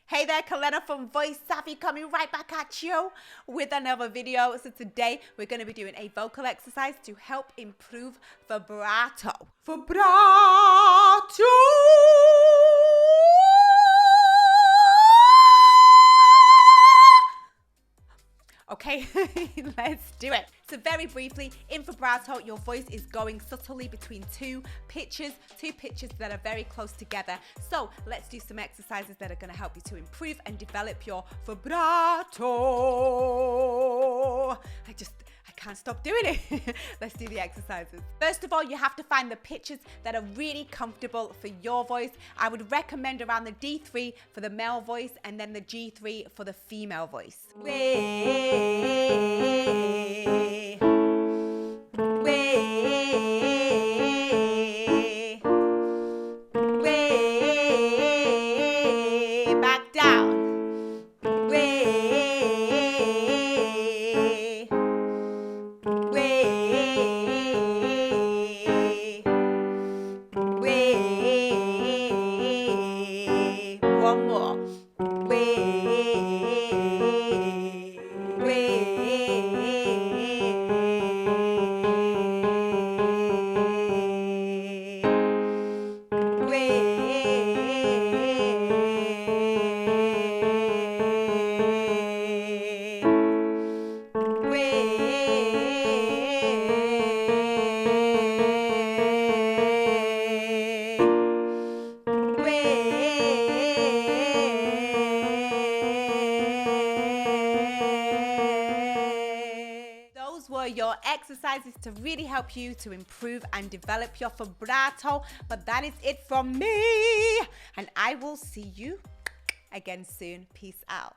Hey there, Collena from Voice Savvy coming right back at you with another video. So today we're going to be doing a vocal exercise to help improve vibrato. Vibrato! Okay, let's do it. So very briefly, in vibrato, your voice is going subtly between two pitches that are very close together. So let's do some exercises that are going to help you to improve and develop your vibrato. I can't stop doing it. Let's do the exercises. First of all, you have to find the pitches that are really comfortable for your voice. I would recommend around the D3 for the male voice and then the G3 for the female voice. Way, way, way, back down. One more. Those were your exercises to really help you to improve and develop your vibrato. But that is it from me. And I will see you again soon. Peace out.